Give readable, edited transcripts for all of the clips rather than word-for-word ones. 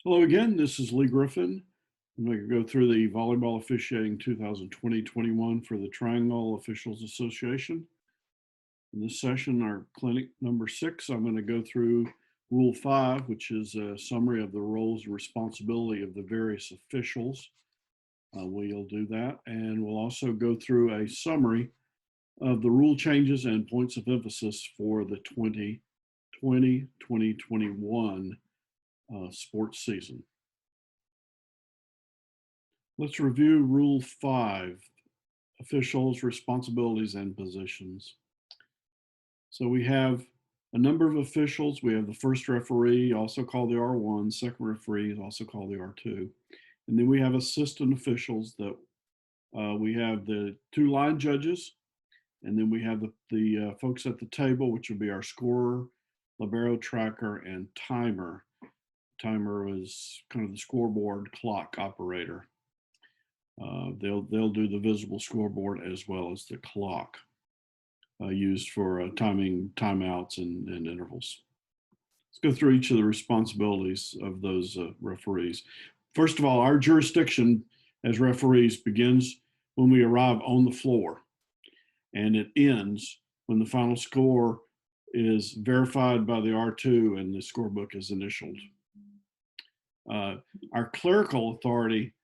Hello again, this is Lee Griffin. I'm going to go through the Volleyball Officiating 2020-21 for the Triangle Officials Association. In this session, our clinic number 6, I'm going to go through Rule 5, which is a summary of the roles and responsibility of the various officials. We'll do that, and we'll also go through a summary of the rule changes and points of emphasis for the 2020-2021 sports season. Let's review Rule 5, officials, responsibilities, and positions. So we have a number of officials. We have the first referee, also called the R1, second referee is also called the R2. And then we have assistant officials that we have the 2 line judges, and then we have the folks at the table, which would be our scorer, libero, tracker, and timer. Timer is kind of the scoreboard clock operator. They'll do the visible scoreboard as well as the clock used for timing timeouts and intervals. Let's go through each of the responsibilities of those referees. First of all, our jurisdiction as referees begins when we arrive on the floor, and it ends when the final score is verified by the R2 and the scorebook is initialed. Our clerical authority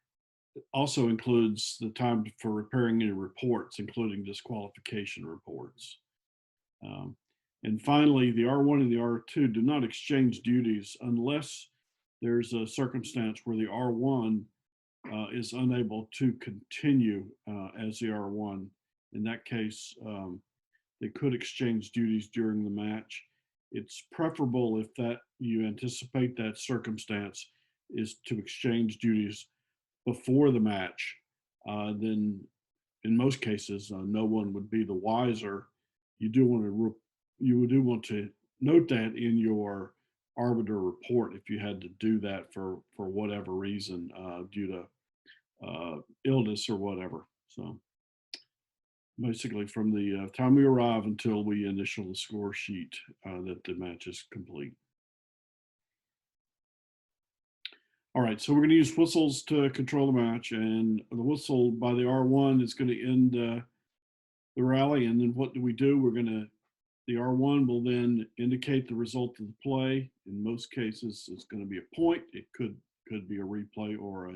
also includes the time for preparing any reports, including disqualification reports. And finally, the R1 and the R2 do not exchange duties unless there's a circumstance where the R1 is unable to continue as the R1. In that case, they could exchange duties during the match. It's preferable if that you anticipate that circumstance is to exchange duties before the match. Then in most cases, no one would be the wiser. You do want to note that in your arbiter report if you had to do that for whatever reason due to illness or whatever. So basically from the time we arrive until we initial the score sheet that the match is complete. All right, so we're going to use whistles to control the match, and the whistle by the R1 is going to end the rally. And then what do? The R1 will then indicate the result of the play. In most cases, it's going to be a point. It could be a replay or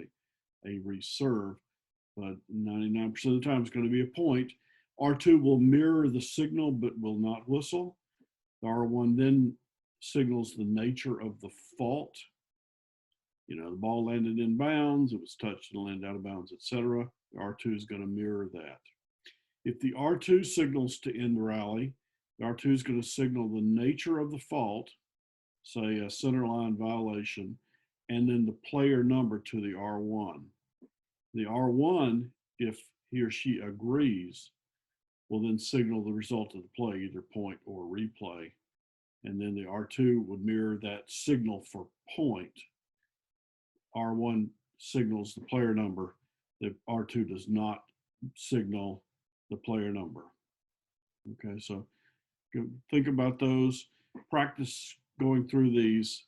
a reserve, but 99% of the time it's going to be a point. R2 will mirror the signal but will not whistle. The R1 then signals the nature of the fault. You know, the ball landed in bounds, it was touched and landed out of bounds, etc. The R2 is going to mirror that. If the R2 signals to end the rally, the R2 is going to signal the nature of the fault, say a center line violation, and then the player number to the R1. The R1, if he or she agrees, will then signal the result of the play, either point or replay. And then the R2 would mirror that signal for point. R1 signals the player number. The R2 does not signal the player number. Okay, so think about those, practice going through these,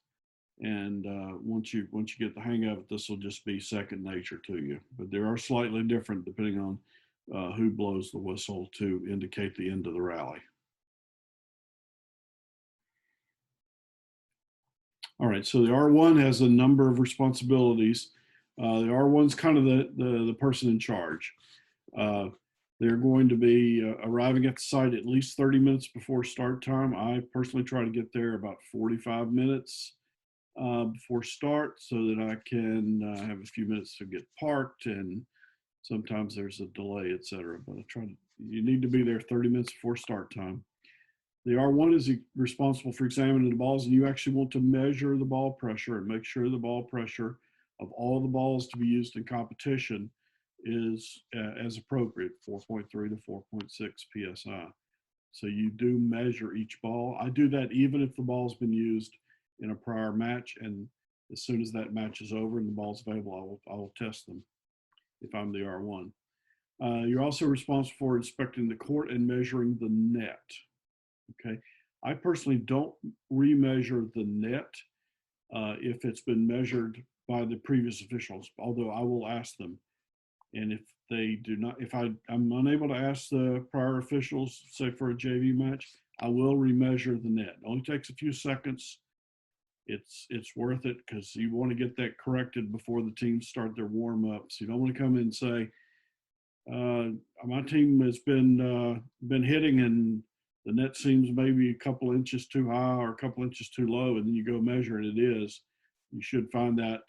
and once you get the hang of it, this will just be second nature to you. But they are slightly different depending on who blows the whistle to indicate the end of the rally. All right, so the R1 has a number of responsibilities. The R1's kind of the person in charge. They're going to be arriving at the site at least 30 minutes before start time. I personally try to get there about 45 minutes before start so that I can have a few minutes to get parked, and sometimes there's a delay, etc. But you need to be there 30 minutes before start time. The R1 is responsible for examining the balls, and you actually want to measure the ball pressure and make sure the ball pressure of all the balls to be used in competition is as appropriate, 4.3 to 4.6 PSI. So you do measure each ball. I do that even if the ball's been used in a prior match, and as soon as that match is over and the ball's available, I will test them if I'm the R1. You're also responsible for inspecting the court and measuring the net. Okay, I personally don't remeasure the net if it's been measured by the previous officials, although I will ask them. And if they do not, if I'm unable to ask the prior officials, say for a JV match, I will remeasure the net. It only takes a few seconds. It's worth it because you want to get that corrected before the teams start their warm ups. You don't want to come in and say, my team has been hitting and the net seems maybe a couple inches too high or a couple inches too low, and then you go measure and it is. You should find that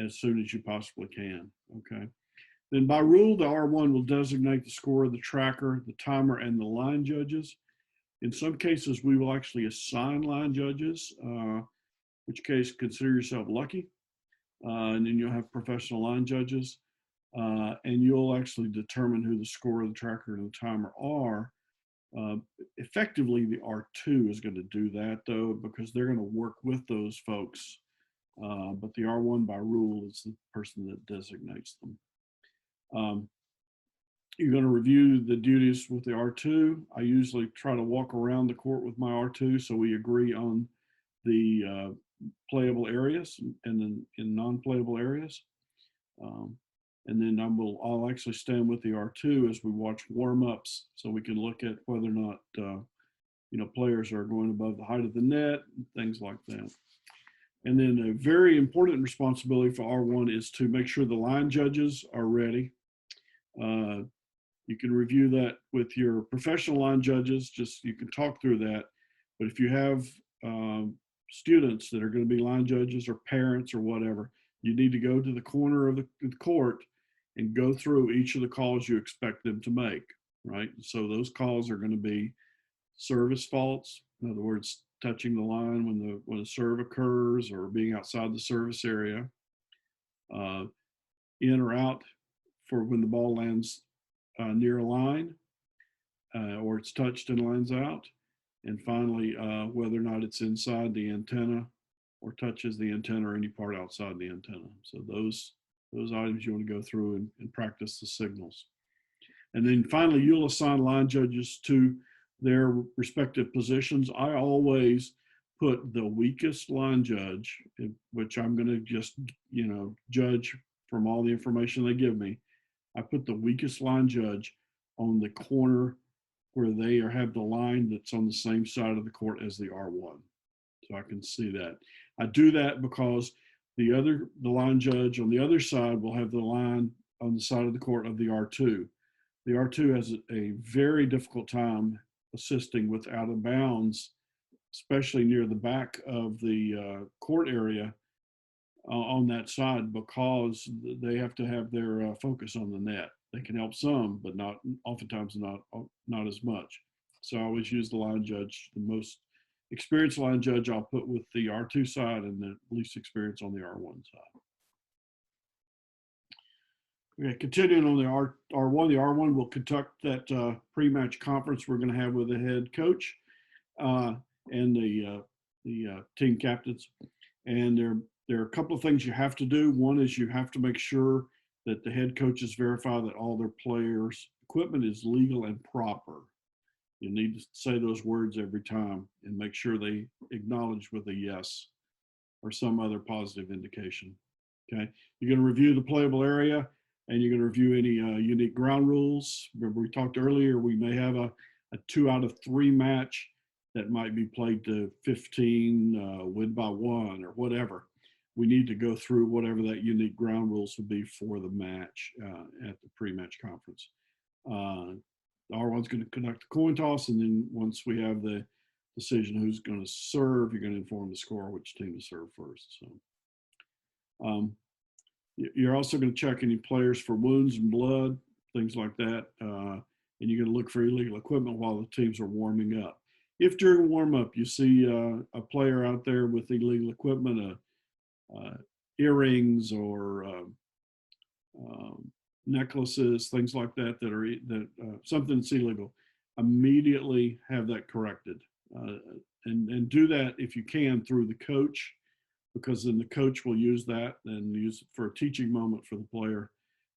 as soon as you possibly can. Okay. Then by rule, the R1 will designate the score, the tracker, the timer, and the line judges. In some cases, we will actually assign line judges, which case consider yourself lucky. And then you'll have professional line judges. And you'll actually determine who the scorer, the tracker, and the timer are. Effectively, the R2 is going to do that, though, because they're going to work with those folks. But the R1 by rule is the person that designates them. You're going to review the duties with the R2. I usually try to walk around the court with my R2 so we agree on the playable areas and then in non-playable areas. And then I'll actually stand with the R2 as we watch warm-ups so we can look at whether or not players are going above the height of the net and things like that. And then a very important responsibility for R1 is to make sure the line judges are ready. You can review that with your professional line judges, you can talk through that. But if you have students that are going to be line judges or parents or whatever, you need to go to the corner of the court and go through each of the calls you expect them to make, right? So those calls are going to be service faults. In other words, touching the line when the serve occurs or being outside the service area, in or out for when the ball lands near a line or it's touched and lands out. And finally, whether or not it's inside the antenna or touches the antenna or any part outside the antenna. So those items you want to go through and practice the signals. And then finally, you'll assign line judges to their respective positions. I always put the weakest line judge, which I'm going to just, judge from all the information they give me. I put the weakest line judge on the corner where they have the line that's on the same side of the court as the R1. So I can see that. I do that because the line judge on the other side will have the line on the side of the court of the R2. The R2 has a very difficult time assisting with out of bounds, especially near the back of the court area on that side, because they have to have their focus on the net. They can help some, but oftentimes not as much. So I always use the line judge, the most experienced line judge I'll put with the R2 side and the least experience on the R1 side. Okay, continuing on the R1, the R1 will conduct that pre-match conference we're going to have with the head coach and the team captains. And there are a couple of things you have to do. One is you have to make sure that the head coaches verify that all their players' equipment is legal and proper. You need to say those words every time and make sure they acknowledge with a yes or some other positive indication. Okay, you're going to review the playable area and you're going to review any unique ground rules. Remember, we talked earlier, we may have a 2 out of 3 match that might be played to 15, win by 1 or whatever. We need to go through whatever that unique ground rules would be for the match at the pre-match conference. R1's going to conduct the coin toss, and then once we have the decision who's going to serve, you're going to inform the scorer which team to serve first. So you're also going to check any players for wounds and blood, things like that, and you're going to look for illegal equipment while the teams are warming up. If during warm-up you see a player out there with illegal equipment, earrings or necklaces, things like that, something that's illegal, immediately have that corrected. And do that if you can through the coach, because then the coach will use that and use it for a teaching moment for the player.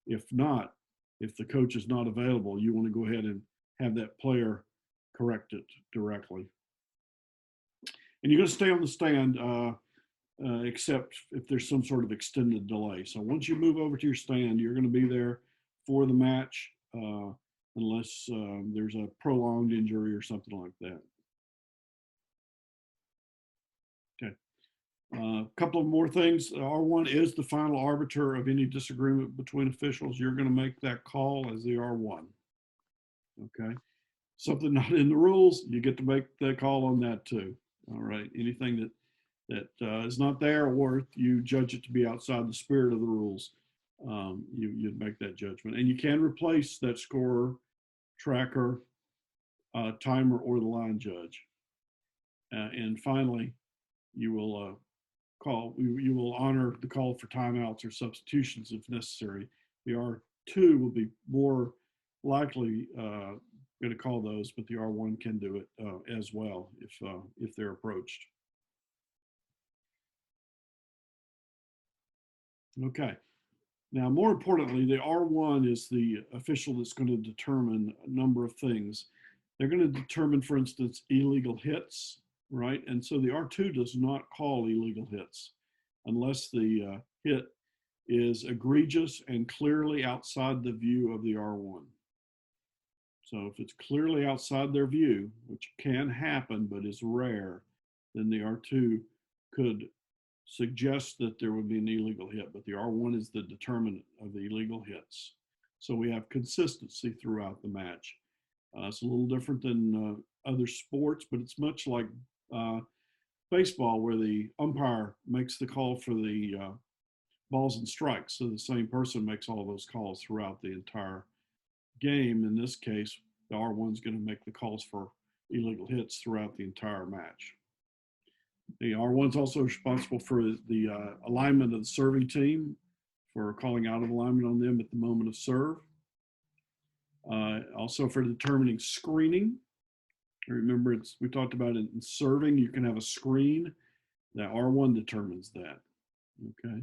If not, if the coach is not available, you want to go ahead and have that player correct it directly. And you're going to stay on the stand. except if there's some sort of extended delay. So once you move over to your stand, you're going to be there for the match, unless there's a prolonged injury or something like that. Okay. A couple of more things. R1 is the final arbiter of any disagreement between officials. You're going to make that call as the R1. Okay. Something not in the rules, you get to make the call on that too. All right. Anything that is not there, or you judge it to be outside the spirit of the rules, you'd make that judgment. And you can replace that scorer, tracker, timer, or the line judge. And finally, you will you will honor the call for timeouts or substitutions if necessary. The R2 will be more likely going to call those, but the R1 can do it as well if they're approached. Okay. Now, more importantly, the R1 is the official that's going to determine a number of things. They're going to determine, for instance, illegal hits, right? And so the R2 does not call illegal hits unless the hit is egregious and clearly outside the view of the R1. So if it's clearly outside their view, which can happen but is rare, then the R2 could suggest that there would be an illegal hit, but the R1 is the determinant of the illegal hits. So we have consistency throughout the match. It's a little different than other sports, but it's much like baseball, where the umpire makes the call for the balls and strikes. So the same person makes all those calls throughout the entire game. In this case, the R1 is going to make the calls for illegal hits throughout the entire match. The R1 is also responsible for the alignment of the serving team, for calling out of alignment on them at the moment of serve. Also for determining screening. Remember, we talked about it in serving, you can have a screen. The R1 determines that. Okay.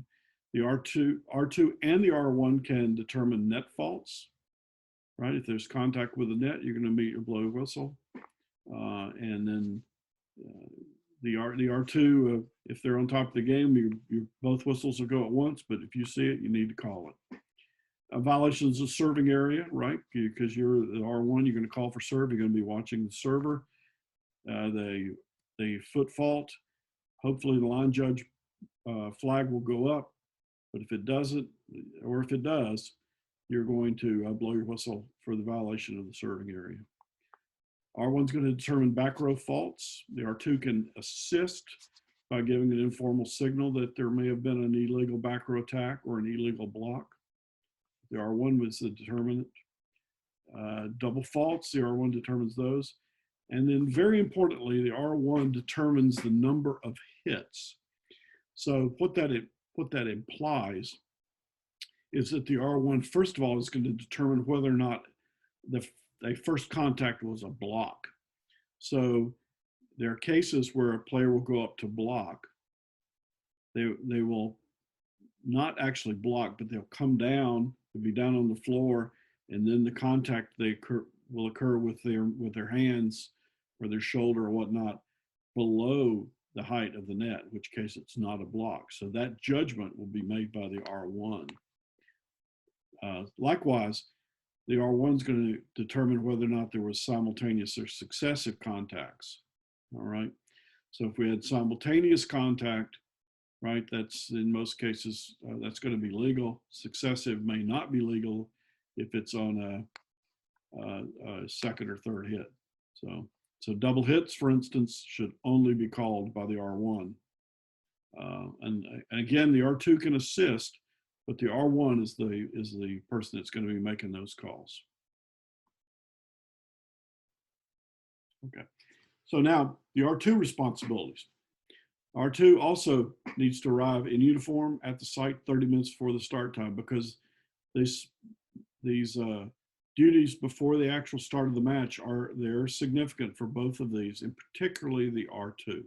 The R2 and the R1 can determine net faults, right? If there's contact with the net, you're going to meet your blow whistle. And then the R2, if they're on top of the game, both whistles will go at once, but if you see it, you need to call it. Violations of serving area, right? Because you're the R1, you're going to call for serve. You're going to be watching the server. The foot fault, hopefully the line judge flag will go up, but if it doesn't, or if it does, you're going to blow your whistle for the violation of the serving area. R1 is going to determine back row faults. The R2 can assist by giving an informal signal that there may have been an illegal back row attack or an illegal block. The R1 was the determinant. Double faults, the R1 determines those. And then very importantly, the R1 determines the number of hits. So what that implies is that the R1, first of all, is going to determine whether or not the first contact was a block. So there are cases where a player will go up to block. They will not actually block, but they'll come down, they'll be down on the floor, and then the contact will occur with their hands or their shoulder or whatnot below the height of the net, in which case it's not a block. So that judgment will be made by the R1. Likewise, the R1 is going to determine whether or not there was simultaneous or successive contacts. All right. So if we had simultaneous contact, right, that's in most cases, that's going to be legal. Successive may not be legal if it's on a second or third hit. So double hits, for instance, should only be called by the R1. And again, the R2 can assist, but the R1 is the person that's going to be making those calls. Okay. So now the R2 responsibilities. R2 also needs to arrive in uniform at the site 30 minutes before the start time, because these duties before the actual start of the match they're significant for both of these, and particularly the R2,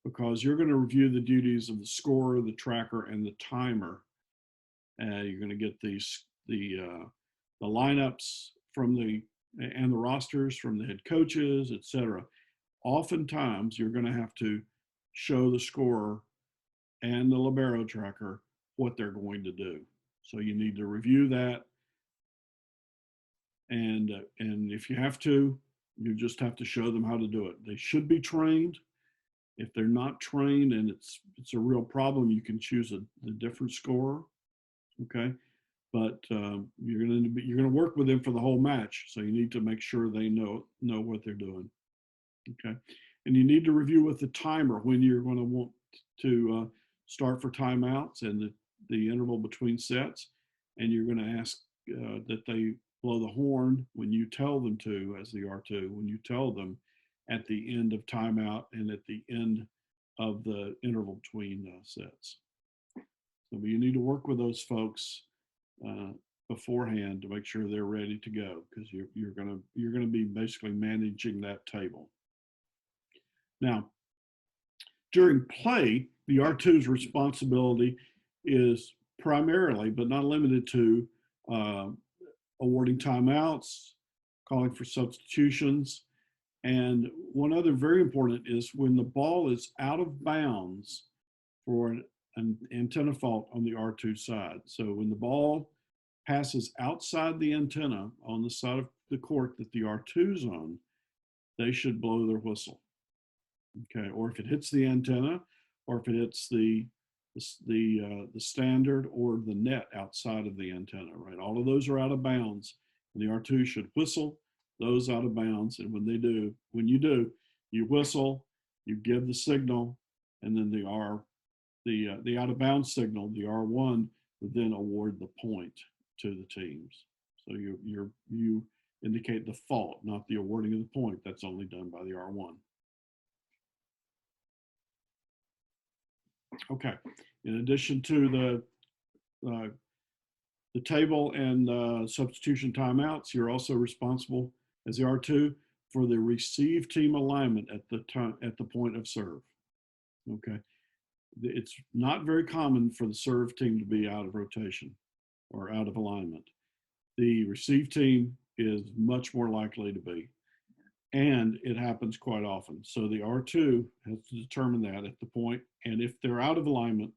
because you're going to review the duties of the scorer, the tracker, and the timer. You're going to get the lineups and the rosters from the head coaches, etc. Oftentimes, you're going to have to show the scorer and the libero tracker what they're going to do. So you need to review that, and if you have to, you just have to show them how to do it. They should be trained. If they're not trained and it's a real problem, you can choose a different scorer. Okay, but you're gonna work with them for the whole match, so you need to make sure they know what they're doing. Okay, and you need to review with the timer when you're going to want to start for timeouts and the interval between sets, and you're going to ask that they blow the horn when you tell them to, as the R2, when you tell them at the end of timeout and at the end of the interval between sets. So you need to work with those folks beforehand to make sure they're ready to go, because you're gonna be basically managing that table. Now, during play, the R2's responsibility is primarily, but not limited to, awarding timeouts, calling for substitutions, and one other very important is when the ball is out of bounds for an antenna fault on the R2 side. So when the ball passes outside the antenna on the side of the court that the R2's on, they should blow their whistle. Okay, or if it hits the antenna, or if it hits the standard or the net outside of the antenna, right? All of those are out of bounds, and the R2 should whistle those out of bounds. And when you do, you whistle, you give the signal, and then the out of bounds signal, the R1, would then award the point to the teams. So you indicate the fault, not the awarding of the point. That's only done by the R1. Okay. In addition to the table and substitution timeouts, you're also responsible as the R2 for the receive team alignment at the point of serve. Okay. It's not very common for the serve team to be out of rotation or out of alignment. The receive team is much more likely to be, and it happens quite often. So the R2 has to determine that at the point, and if they're out of alignment,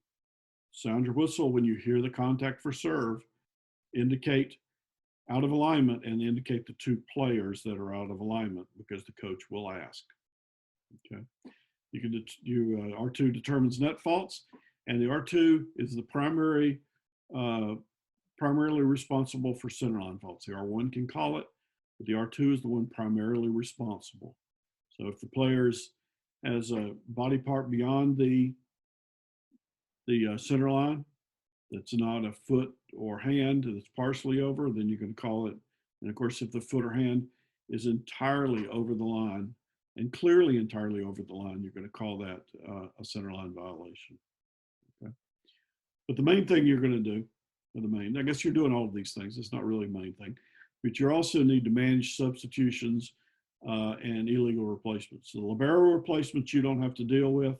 sound your whistle when you hear the contact for serve, indicate out of alignment, and indicate the two players that are out of alignment, because the coach will ask. Okay. R2 determines net faults, and the R2 is the primarily responsible for centerline faults. The R1 can call it, but the R2 is the one primarily responsible. So if the player has a body part beyond the center line that's not a foot or hand, that's partially over, then you can call it. And of course, if the foot or hand is entirely over the line, and clearly entirely over the line, you're going to call that a center line violation. Okay. But the main thing you're going to do, I guess you're doing all of these things. It's not really the main thing, but you also need to manage substitutions and illegal replacements. So the libero replacements you don't have to deal with.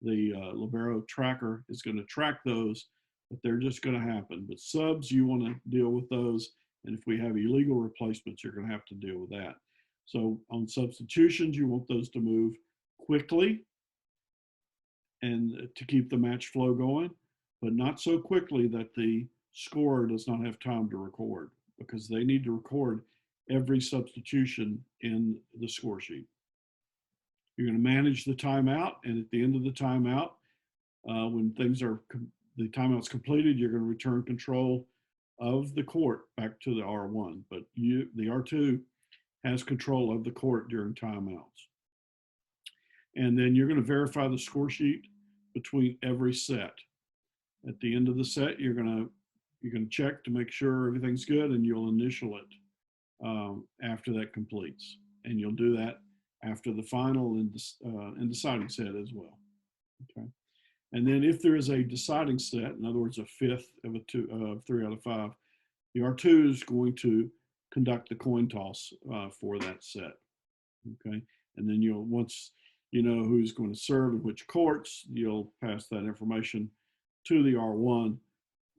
The libero tracker is going to track those, but they're just going to happen. But subs, you want to deal with those. And if we have illegal replacements, you're going to have to deal with that. So on substitutions, you want those to move quickly and to keep the match flow going, but not so quickly that the scorer does not have time to record, because they need to record every substitution in the score sheet. You're going to manage the timeout, and at the end of the timeout, when the timeout's completed, you're going to return control of the court back to the R1, but the R2 has control of the court during timeouts. And then you're going to verify the score sheet between every set. At the end of the set, you're going to check to make sure everything's good, and you'll initial it after that completes. And you'll do that after the final and deciding set as well. Okay. And then if there is a deciding set, in other words, a fifth of 3 out of 5, the R2 is going to conduct the coin toss for that set. Okay. And then once you know who's going to serve in which courts, you'll pass that information to the R1.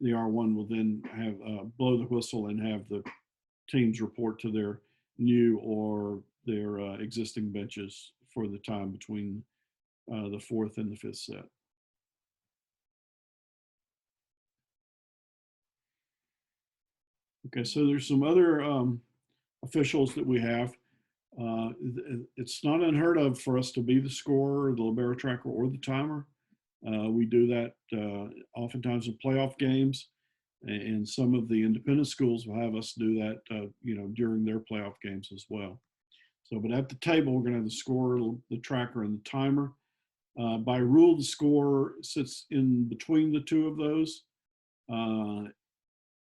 The R1 will then have blow the whistle and have the teams report to their new or their existing benches for the time between the 4th and the 5th set. Okay, so there's some other officials that we have. It's not unheard of for us to be the scorer, the libero tracker, or the timer. We do that oftentimes in playoff games, and some of the independent schools will have us do that, during their playoff games as well. So, but at the table, we're going to have the scorer, the tracker, and the timer. By rule, the scorer sits in between the two of those. Uh,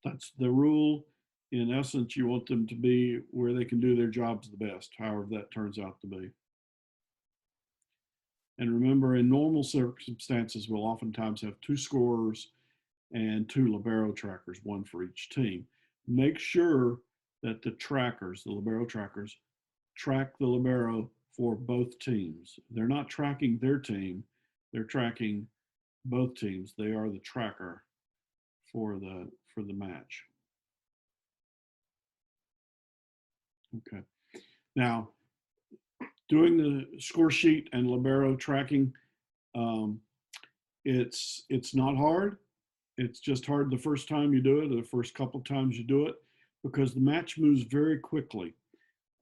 that's the rule. In essence, you want them to be where they can do their jobs the best, however that turns out to be. And remember, in normal circumstances, we'll oftentimes have two scorers and two libero trackers, one for each team. Make sure that the trackers, the libero trackers, track the libero for both teams. They're not tracking their team, they're tracking both teams. They are the tracker for the match. Okay. Now, doing the score sheet and libero tracking, it's not hard. It's just hard the first time you do it, or the first couple of times you do it, because the match moves very quickly.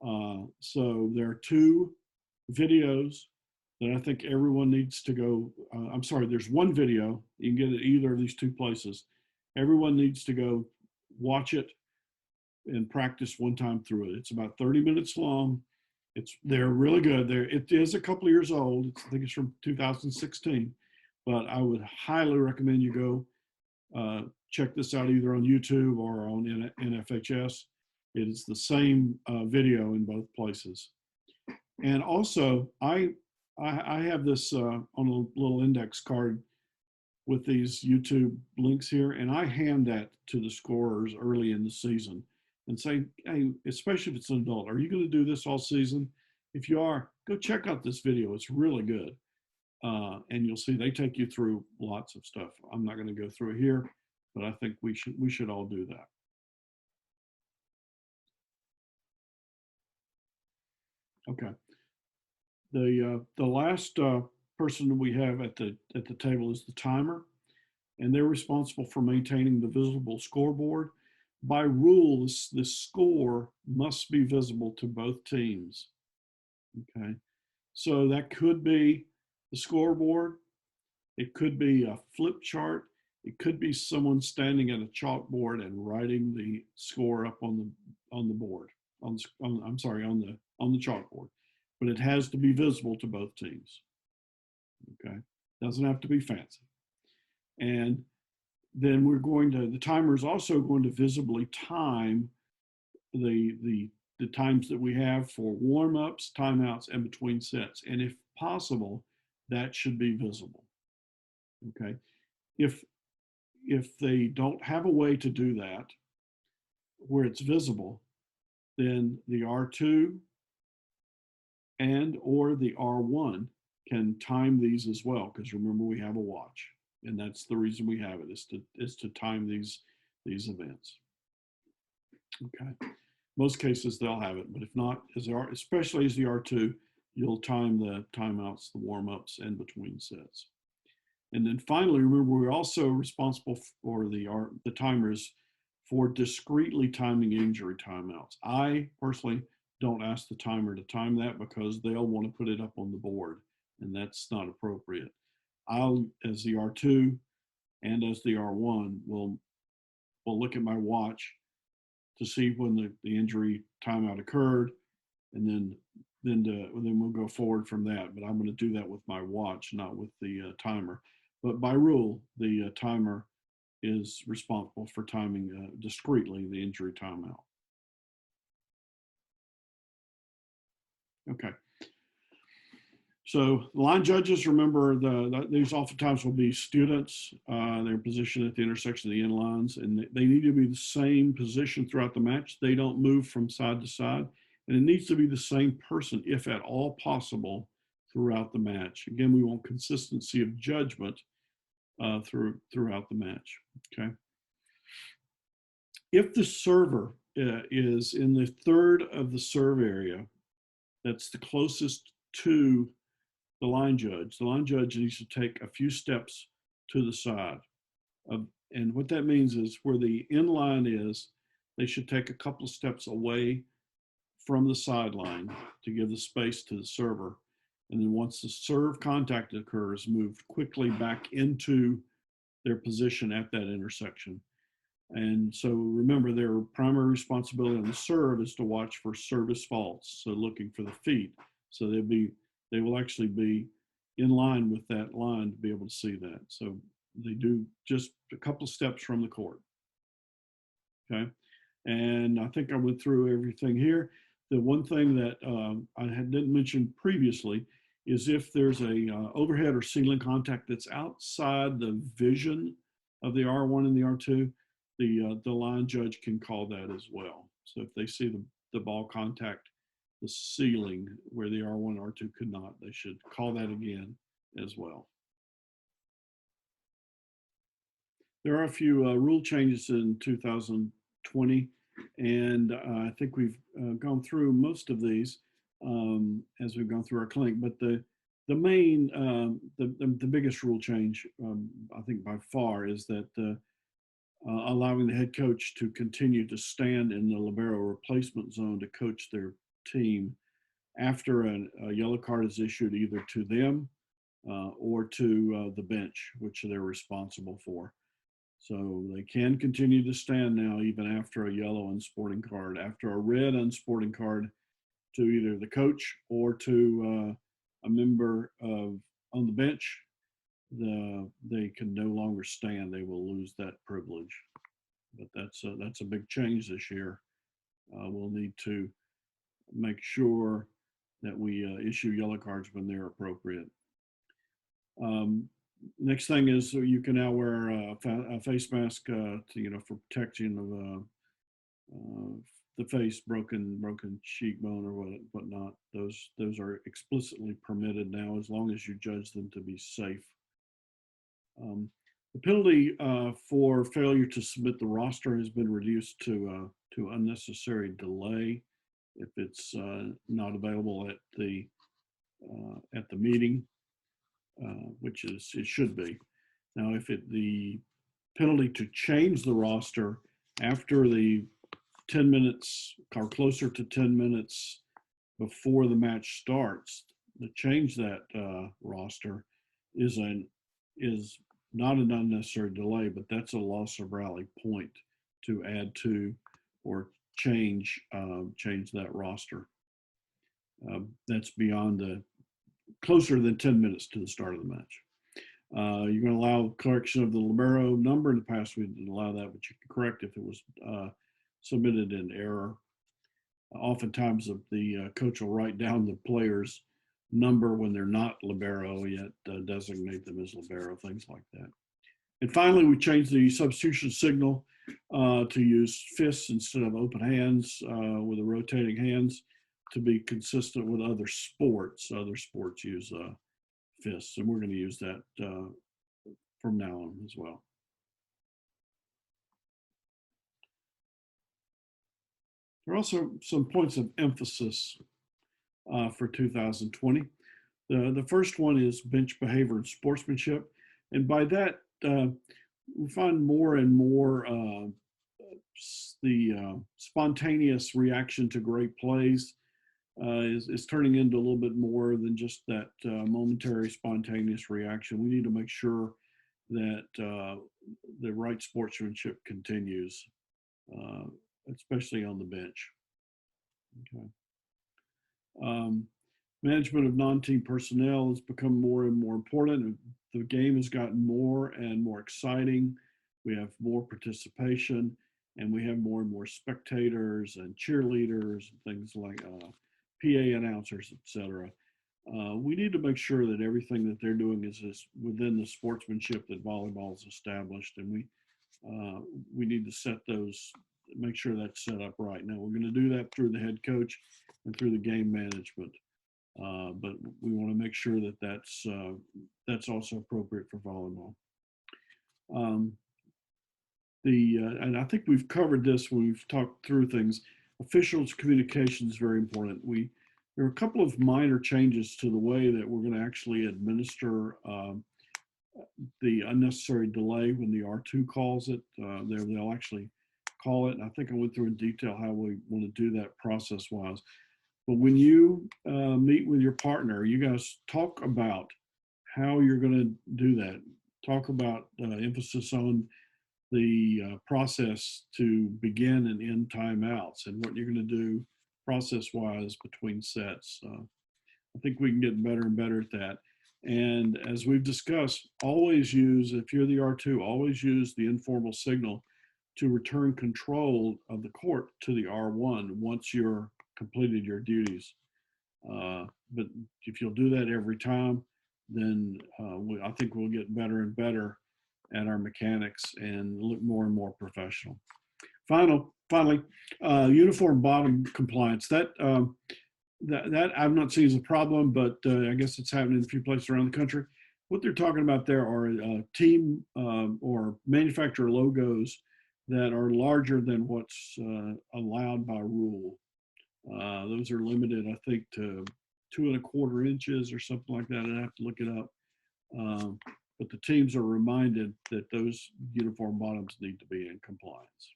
So there are two videos that I think everyone needs to go. I'm sorry, there's one video. You can get it either of these two places. Everyone needs to go watch it and practice one time through it. It's about 30 minutes long. They're really good. It is a couple of years old. I think it's from 2016, but I would highly recommend you go check this out either on YouTube or on NFHS. It is the same video in both places. And also, I have this on a little index card with these YouTube links here, and I hand that to the scorers early in the season and say, hey, especially if it's an adult, are you going to do this all season? If you are, go check out this video. It's really good. And you'll see they take you through lots of stuff. I'm not going to go through it here, but I think we should all do that. Okay. The last person we have at the table is the timer, and they're responsible for maintaining the visible scoreboard. By rules, the score must be visible to both teams. Okay, so that could be the scoreboard. It could be a flip chart. It could be someone standing at a chalkboard and writing the score up on the board. I'm sorry, on the chalkboard. But it has to be visible to both teams. Okay, doesn't have to be fancy. And then the timer is also going to visibly time the times that we have for warm-ups, timeouts, and between sets. And if possible, that should be visible. Okay. If they don't have a way to do that where it's visible, then the R2 and or the R1 can time these as well, because remember, we have a watch, and that's the reason we have it, is to time these events. Okay, most cases they'll have it, but if not, especially as the R2, you'll time the timeouts, the warm-ups, and between sets. And then finally, remember, we're also responsible for the timers for discreetly timing injury timeouts. I personally don't ask the timer to time that, because they'll want to put it up on the board, and that's not appropriate. I'll, as the R2 and as the R1, will look at my watch to see when the injury timeout occurred, and then we'll go forward from that. But I'm going to do that with my watch, not with the timer. But by rule, the timer is responsible for timing discreetly the injury timeout. Okay. So line judges, remember, these oftentimes will be students. They're positioned at the intersection of the end lines, and they need to be the same position throughout the match. They don't move from side to side, and it needs to be the same person, if at all possible, throughout the match. Again, we want consistency of judgment throughout the match. Okay. If the server is in the third of the serve area, that's the closest to the line judge needs to take a few steps to the side. And what that means is, where the end line is, they should take a couple of steps away from the sideline to give the space to the server. And then once the serve contact occurs, move quickly back into their position at that intersection. And so remember, their primary responsibility on the serve is to watch for service faults. So looking for the feet. So they will actually be in line with that line to be able to see that. So they do just a couple of steps from the court. Okay. And I think I went through everything here. The one thing that I didn't mention previously is if there's a overhead or ceiling contact that's outside the vision of the R1 and the R2, the line judge can call that as well. So if they see the ball contact the ceiling where the R1 R2 could not, they should call that again as well. There are a few rule changes in 2020, and I think we've gone through most of these as we've gone through our clinic. But the main, the biggest rule change, I think by far, is that allowing the head coach to continue to stand in the libero replacement zone to coach their team after a yellow card is issued either to them or to the bench, which they're responsible for. So they can continue to stand now even after a yellow unsporting card, after a red unsporting card to either the coach or to a member on the bench. They can no longer stand. They will lose that privilege. But that's a big change this year. We'll need to make sure that we issue yellow cards when they're appropriate. Next thing is you can now wear a face mask for protection of the face, broken cheekbone or whatnot. Those are explicitly permitted now as long as you judge them to be safe. The penalty for failure to submit the roster has been reduced to unnecessary delay if it's not available at the meeting, which it should be. Now, if the penalty to change the roster after the 10 minutes or closer to 10 minutes before the match starts, to change that roster is not an unnecessary delay, but that's a loss of rally point to add to or change that roster. That's beyond the closer than 10 minutes to the start of the match. You're going to allow correction of the libero number. In the past, we didn't allow that, but you can correct if it was submitted in error. Oftentimes, the coach will write down the player's number when they're not libero, yet designate them as libero, things like that. And finally, we changed the substitution signal to use fists instead of open hands with the rotating hands to be consistent with other sports. Other sports use fists, and we're going to use that from now on as well. There are also some points of emphasis for 2020. The first one is bench behavior and sportsmanship. And by that, we find more and more the spontaneous reaction to great plays is turning into a little bit more than just that momentary spontaneous reaction. We need to make sure that the right sportsmanship continues, especially on the bench. Okay. Management of non-team personnel has become more and more important. The game has gotten more and more exciting. We have more participation, and we have more and more spectators and cheerleaders and things like PA announcers, etc. We need to make sure that everything that they're doing is within the sportsmanship that volleyball has established, and we need to set those, make sure that's set up right. Now, we're going to do that through the head coach and through the game management. But we want to make sure that that's also appropriate for volleyball. And I think we've covered this when we've talked through things. Officials' communication is very important. There are a couple of minor changes to the way that we're going to actually administer the unnecessary delay when the R2 calls it. They'll actually call it. And I think I went through in detail how we want to do that process-wise. But when you meet with your partner, you guys talk about how you're going to do that. Talk about emphasis on the process to begin and end timeouts and what you're going to do process-wise between sets. I think we can get better and better at that. And as we've discussed, always use, if you're the R2, always use the informal signal to return control of the court to the R1 once you're completed your duties. But if you'll do that every time, then I think we'll get better and better at our mechanics and look more and more professional. Finally, uniform bottom compliance. That I've not seen as a problem, but I guess it's happening in a few places around the country. What they're talking about there are team or manufacturer logos that are larger than what's allowed by rule. Those are limited, I think, to 2¼ inches or something like that. I'd have to look it up. But the teams are reminded that those uniform bottoms need to be in compliance.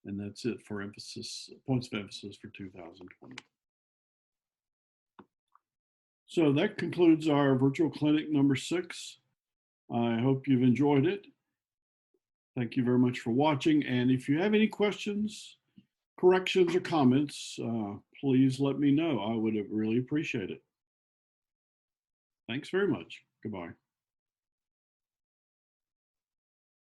And that's it for points of emphasis for 2020. So that concludes our virtual clinic number 6. I hope you've enjoyed it. Thank you very much for watching. And if you have any questions, corrections, or comments, please let me know. I would really appreciate it. Thanks very much. Goodbye.